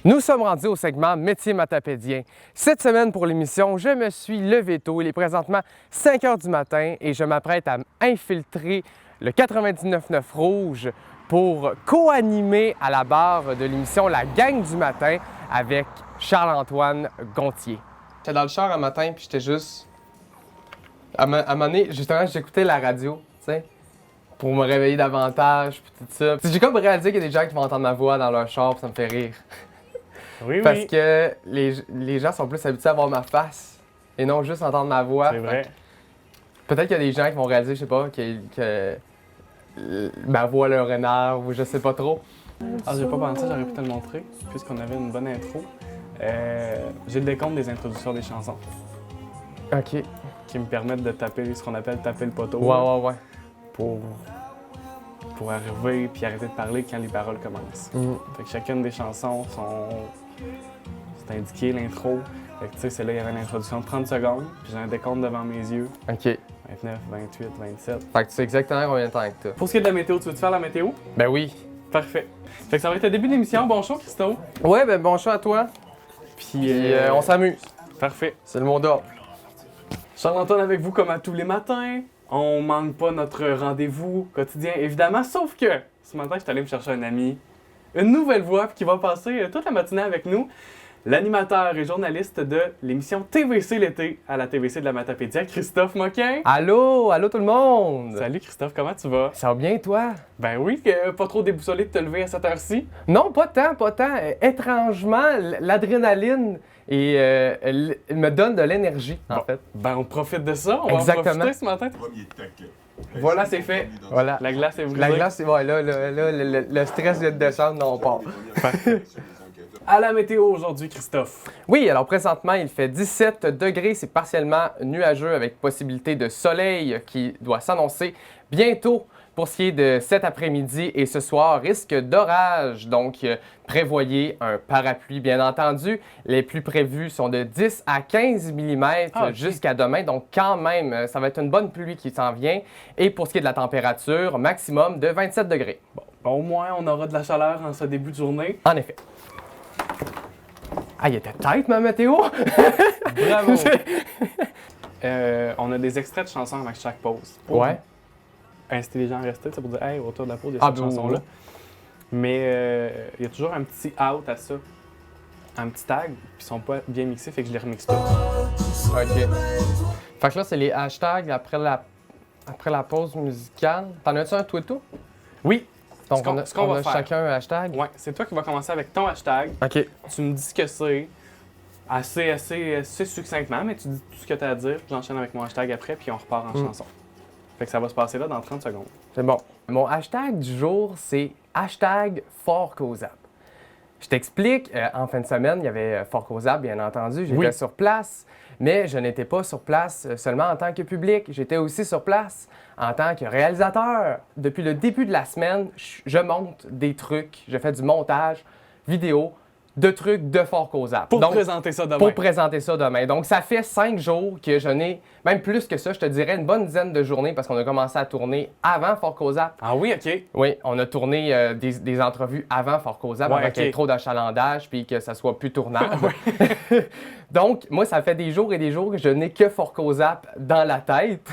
Nous sommes rendus au segment Métier matapédien. Cette semaine pour l'émission, je me suis levé tôt. Il est présentement 5 heures du matin et je m'apprête à infiltrer le 99.9 Rouge pour co-animer à la barre de l'émission La Gang du matin avec Charles-Antoine Gontier. J'étais dans le char un matin puis j'étais juste... À un moment donné, justement, j'écoutais la radio, tu sais, pour me réveiller davantage puis tout ça. Puis j'ai comme réalisé qu'il y a des gens qui vont entendre ma voix dans leur char puis ça me fait rire. Oui, Parce oui. que les gens sont plus habitués à voir ma face et non juste entendre ma voix. C'est vrai. Peut-être qu'il y a des gens qui vont réaliser, je sais pas, que ma voix leur énerve ou je sais pas trop. Ah, j'ai pas pensé, j'aurais pu te le montrer, puisqu'on avait une bonne intro. J'ai le décompte des introductions des chansons Ok. qui me permettent de taper ce qu'on appelle taper le poteau. Ouais. Pour arriver puis arrêter de parler quand les paroles commencent. Fait que chacune des chansons c'est indiqué l'intro. Fait que tu sais, celle-là, il y avait une introduction de 30 secondes, puis j'ai un décompte devant mes yeux. Ok. 29, 28, 27. Fait que tu sais exactement combien de temps que t'as. Pour ce qui est de la météo, tu veux-tu faire la météo? Ben oui. Parfait. Fait que ça va être le début de l'émission. Bon show, Christo. Ouais, ben bon choix à toi. Puis On s'amuse. Parfait. C'est le mot d'ordre. Charles-Antoine avec vous comme à tous les matins. On manque pas notre rendez-vous quotidien, évidemment, sauf que ce matin, je suis allé me chercher un ami, une nouvelle voix qui va passer toute la matinée avec nous, l'animateur et journaliste de l'émission TVC l'été à la TVC de la Matapédia, Christophe Moquin. Allô tout le monde. Salut Christophe, comment tu vas? Ça va bien toi? Ben oui, pas trop déboussolé de te lever à cette heure-ci. Non, pas tant. Étrangement, l'adrénaline me donne de l'énergie, en Bon. fait. Ben on profite de ça, on Exactement. va en profiter ce matin. Premier taquet. Voilà, c'est fait. Voilà. La glace est brisée. La glace, ouais, là, le stress vient de descendre, non, on part. À la météo aujourd'hui, Christophe. Oui, alors présentement, il fait 17 degrés, c'est partiellement nuageux avec possibilité de soleil qui doit s'annoncer bientôt. Pour ce qui est de cet après-midi et ce soir, risque d'orage, donc prévoyez un parapluie bien entendu. Les plus prévus sont de 10 à 15 mm jusqu'à demain, donc quand même, ça va être une bonne pluie qui s'en vient. Et pour ce qui est de la température, maximum de 27 degrés. Bon, au moins, on aura de la chaleur en ce début de journée. En effet. Ah, il était tête ma météo! Bravo! On a des extraits de chansons avec chaque pause. Pour Ouais. inciter les gens à rester, c'est pour dire, hey, autour de la pause, il y a Ah, cette ben, chanson-là. ouais. Mais il y a toujours un petit out à ça. Un petit tag, puis ils sont pas bien mixés, fait que je les remixe tous. OK. Fait que là, c'est les hashtags après la pause musicale. T'en as-tu un, toi et tout? Oui! Donc, Ce qu'on on va a faire. chacun un hashtag? Ouais, c'est toi qui vas commencer avec ton hashtag. OK. Tu me dis ce que c'est, assez succinctement, mais tu dis tout ce que tu as à dire, puis j'enchaîne avec mon hashtag après, puis on repart en chanson. Fait que ça va se passer là dans 30 secondes. C'est bon. Mon hashtag du jour, c'est hashtag Fort Causap. Je t'explique, en fin de semaine, il y avait Fort Causap, bien entendu. J'étais Oui. sur place, mais je n'étais pas sur place seulement en tant que public. J'étais aussi sur place en tant que réalisateur. Depuis le début de la semaine, je monte des trucs, je fais du montage vidéo de trucs de Fort Causap. Pour Donc, présenter ça demain. pour présenter ça demain. Donc, ça fait 5 jours que je n'ai, même plus que ça, je te dirais une bonne dizaine de journées parce qu'on a commencé à tourner avant Fort Causap. Ah oui, OK. Oui, on a tourné des entrevues avant Fort Causap, Ouais, avant qu'il y ait ok. trop d'achalandage puis que ça soit plus tournable. Donc, moi, ça fait des jours et des jours que je n'ai que Fort Causap dans la tête.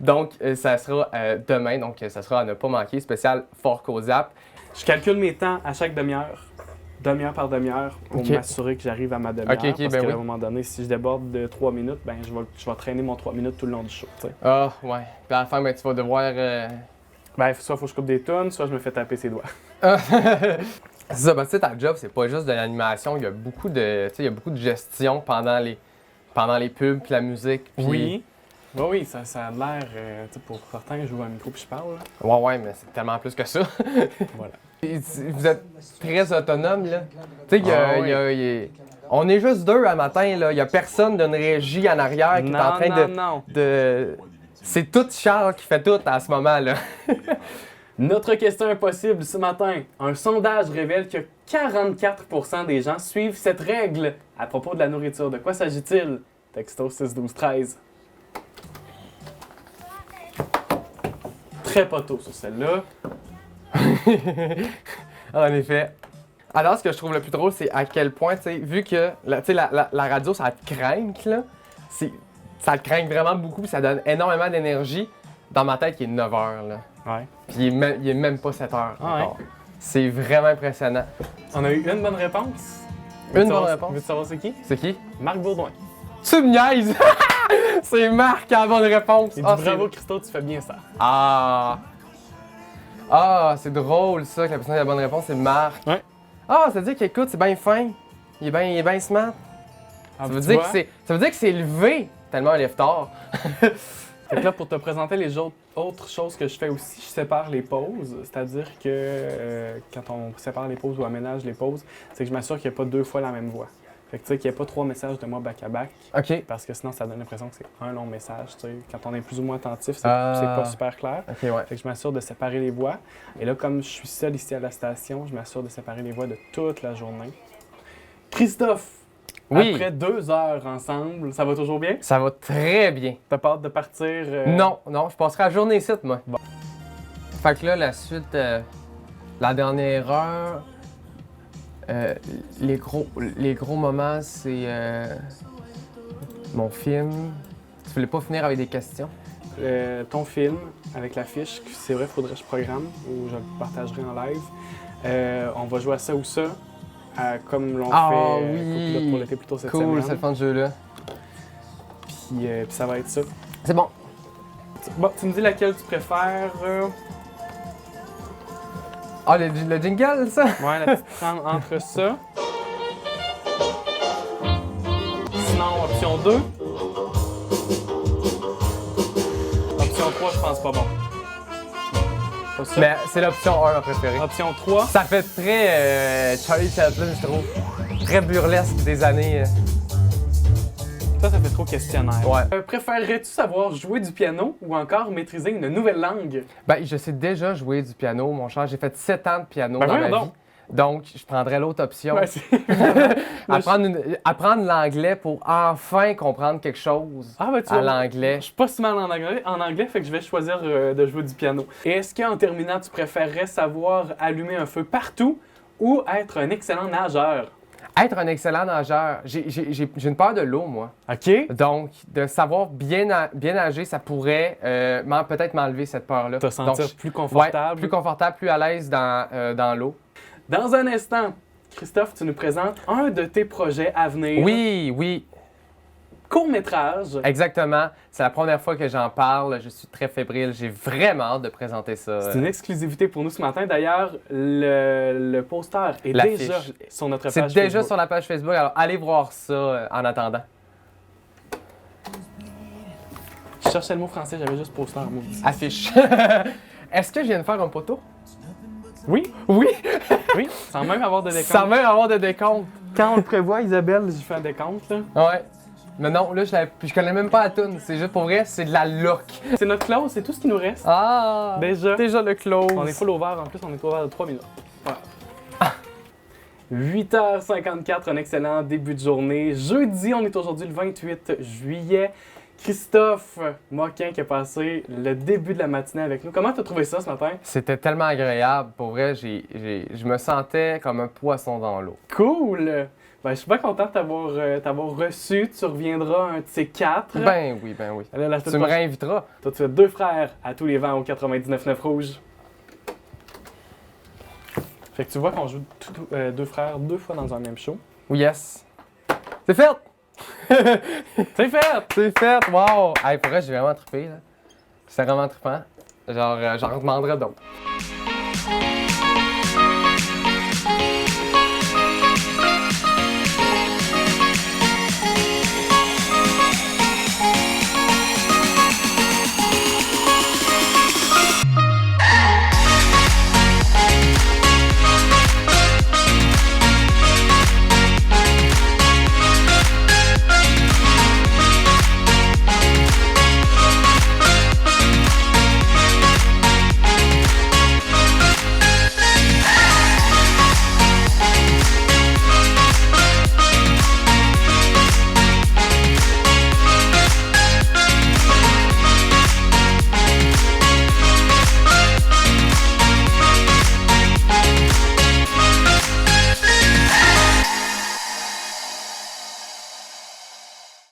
Donc, ça sera demain, donc ça sera à ne pas manquer, spécial Fort Causap. Je calcule mes temps à chaque demi-heure par demi-heure, pour Ok. m'assurer que j'arrive à ma demi-heure. Ok, ok, parce ben qu'à oui. un moment donné, si je déborde de 3 minutes, ben je vais traîner mon 3 minutes tout le long du show. T'sais. Ah, ouais. Puis à la fin, ben, tu vas devoir... Ben, soit faut que je coupe des tunes, soit je me fais taper ses doigts. C'est ça, parce que ta job, c'est pas juste de l'animation, il y a beaucoup de, il y a beaucoup de gestion pendant les pubs puis la musique. Puis... Oui. Oui, ça a l'air, tu sais, pour certains, je joue à un micro puis je parle. Là. Ouais, mais c'est tellement plus que ça. Voilà. Et vous êtes très autonome, là. Tu sais, on est juste deux à matin, là. Il y a personne d'une régie en arrière qui est en train non. C'est tout Charles qui fait tout à ce moment-là. Notre question impossible ce matin. Un sondage révèle que 44% des gens suivent cette règle à propos de la nourriture. De quoi s'agit-il? Texto 6 12 13. Très poteau sur celle-là. En effet. Alors, ce que je trouve le plus drôle, c'est à quel point, tu sais, vu que la radio, ça te craint, là, ça te craint vraiment beaucoup, puis ça donne énormément d'énergie. Dans ma tête, il est 9 h, là. Ouais. Puis il est même pas 7 h. Ah ouais. C'est vraiment impressionnant. On a eu une bonne réponse. Une bonne réponse. Veux-tu savoir c'est qui? C'est qui? Marc Baudouin. Tu me niaises! C'est Marc qui a la bonne réponse. Il dit bravo Christo, tu fais bien ça. Ah! Ah, c'est drôle ça, que la personne qui a la bonne réponse, c'est Marc. Ouais. Ah, ça veut dire qu'écoute, c'est bien fin. Il est bien smart. Ah, Ça tu veut dire vois? que c'est élevé, tellement il lève tard. Fait que là, pour te présenter les autres choses que je fais aussi, je sépare les pauses. C'est-à-dire que quand on sépare les pauses ou aménage les pauses, c'est que je m'assure qu'il n'y a pas 2 fois la même voix. Fait que tu sais, qu'il n'y ait pas 3 messages de moi back-à-back. OK. Parce que sinon, ça donne l'impression que c'est un long message. Tu sais. Quand on est plus ou moins attentif, c'est Ah. pas super clair. OK, ouais. Fait que je m'assure de séparer les voix. Et là, comme je suis seul ici à la station, je m'assure de séparer les voix de toute la journée. Christophe! Oui. Après 2 heures ensemble, ça va toujours bien? Ça va très bien. T'as pas hâte de partir? Non, je passerai la journée ici, moi. Bon. Fait que là, la suite, la dernière heure, les gros moments, c'est mon film. Tu voulais pas finir avec des questions? Ton film avec l'affiche, c'est vrai, faudrait que je programme ou je le partagerai en live. On va jouer à ça ou ça, comme l'on fait oui. pour l'été plus tôt cette Cool, semaine. c'est le fun de jeu-là. Puis ça va être ça. C'est bon. Bon, tu me dis laquelle tu préfères? Ah, le jingle, ça? Ouais, la petite trame entre ça. Sinon, option 2. Option 3, je pense pas bon. Pas ça. Mais c'est l'option 1, ma préférée. Option 3. Ça fait très Charlie Chaplin, je trouve. Très burlesque des années. Ça fait trop questionnaire. Ouais. Préférerais-tu savoir jouer du piano ou encore maîtriser une nouvelle langue? Ben, je sais déjà jouer du piano, mon cher. J'ai fait 7 ans de piano Ben dans ma voyons vie. Donc, je prendrais l'autre option. Ouais, c'est- Apprendre l'anglais pour enfin comprendre quelque chose Ah, ben tu à vois, l'anglais. je suis pas si mal en anglais, fait que je vais choisir de jouer du piano. Et est-ce qu'en terminant, tu préférerais savoir allumer un feu partout ou être un excellent nageur? Être un excellent nageur. J'ai une peur de l'eau, moi. OK. Donc, de savoir bien nager, ça pourrait peut-être m'enlever cette peur-là. Te sentir Donc, plus ouais, confortable. plus confortable, plus à l'aise dans l'eau. Dans un instant, Christophe, tu nous présentes un de tes projets à venir. Oui, Court-métrage. exactement. C'est la première fois que j'en parle. Je suis très fébrile. J'ai vraiment hâte de présenter ça. C'est une exclusivité pour nous ce matin. D'ailleurs, le poster est L'affiche. déjà sur notre C'est page déjà Facebook. sur la page Facebook. Alors, allez voir ça en attendant. Je cherchais le mot français, j'avais juste poster en maudit. Affiche. Est-ce que je viens de faire un poteau? Oui, Oui, oui, sans même avoir de décompte. sans même avoir de décompte. Quand on le prévoit, Isabelle, je fais un décompte. Là. Ouais. Mais non, là, je connais même pas la toune. C'est juste pour vrai, c'est de la loc. C'est notre close, c'est tout ce qui nous reste. Ah! Déjà. Déjà le close. On est full over, en plus, on est over de 3 minutes. Voilà. 8h54, un excellent début de journée. Jeudi, on est aujourd'hui le 28 juillet. Christophe Moquin qui a passé le début de la matinée avec nous. Comment t'as trouvé ça ce matin? C'était tellement agréable. Pour vrai, je me sentais comme un poisson dans l'eau. Cool! Ben, je suis pas content de t'avoir reçu. Tu reviendras un de ces 4. Ben oui. Là, la Tu semaine me prochaine, réinviteras. toi, tu as 2 frères à tous les vents au 99.9 Rouge. Fait que tu vois qu'on joue 2 frères 2 fois dans un même show. Oui, yes. C'est fait! C'est fait! C'est fait! Wow! Hey, pour vrai, j'ai vraiment trippé, là. C'est vraiment trippant. Genre, j'en redemanderai d'autres.